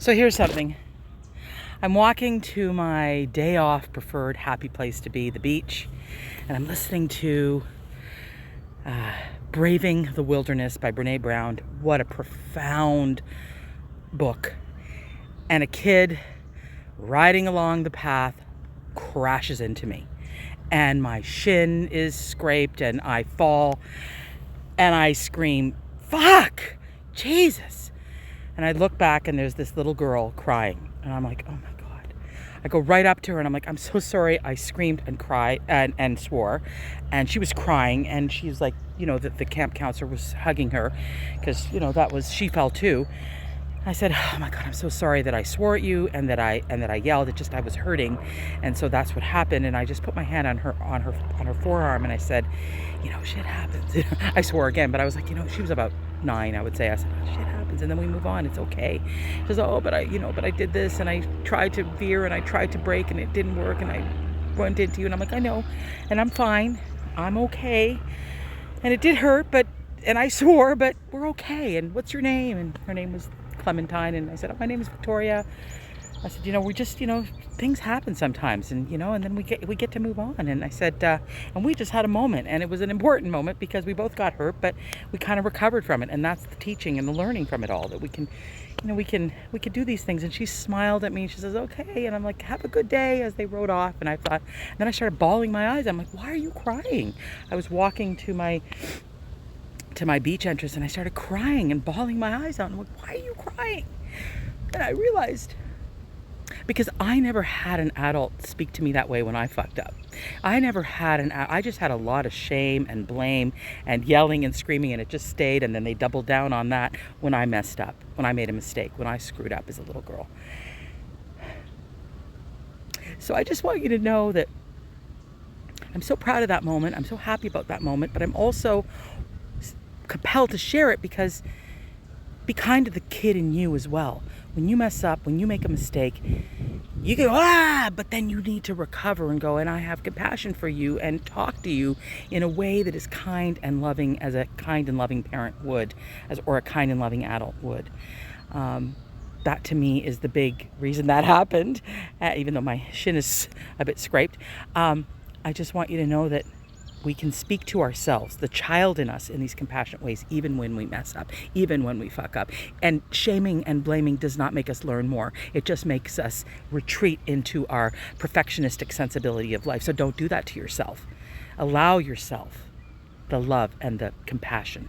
So here's something. I'm walking to my day off preferred happy place to be, the beach, and I'm listening to Braving the Wilderness by Brene Brown. What a profound book. And a kid riding along the path crashes into me. And my shin is scraped and I fall and I scream, "Fuck! Jesus!" And I look back and there's this little girl crying. And I'm like, oh my God. I go right up to her and I'm like, "I'm so sorry." I screamed and cried and swore. And she was crying and she's like, the camp counselor was hugging her because, she fell too. I said, "Oh my God, I'm so sorry that I swore at you and that I yelled. I was hurting, and so that's what happened." And I just put my hand on her forearm and I said, "Shit happens." I swore again, but I was like, she was about 9, I would say. I said, "Oh, shit happens, and then we move on. It's okay." She says, "Oh, but I did this and I tried to veer and I tried to brake and it didn't work and I went into you." And I'm like, "I know, and I'm fine. I'm okay. And it did hurt, and I swore, but we're okay. And what's your name?" And her name was Clementine. And I said, "Oh, my name is Victoria." I said, we just, things happen sometimes, and then we get to move on." And I said, and we just had a moment, and it was an important moment because we both got hurt, but we kind of recovered from it. And that's the teaching and the learning from it all, that we can, we can do these things. And she smiled at me. She says, "Okay." And I'm like, "Have a good day," as they rode off. And I thought, and then I started bawling my eyes. I'm like, "Why are you crying?" I was walking to my beach entrance and I started crying and bawling my eyes out. I'm like, "Why are you crying?" And I realized, because I never had an adult speak to me that way when I fucked up. I just had a lot of shame and blame and yelling and screaming, and it just stayed. And then they doubled down on that when I messed up, when I made a mistake, when I screwed up as a little girl. So I just want you to know that I'm so proud of that moment. I'm so happy about that moment, but I'm also compelled to share it because be kind to the kid in you as well. When you mess up, when you make a mistake, you go, but then you need to recover and go, and I have compassion for you and talk to you in a way that is kind and loving, as a kind and loving parent would, or a kind and loving adult would. That to me is the big reason that happened, even though my shin is a bit scraped. I just want you to know that we can speak to ourselves, the child in us, in these compassionate ways, even when we mess up, even when we fuck up. And shaming and blaming does not make us learn more. It just makes us retreat into our perfectionistic sensibility of life. So don't do that to yourself. Allow yourself the love and the compassion.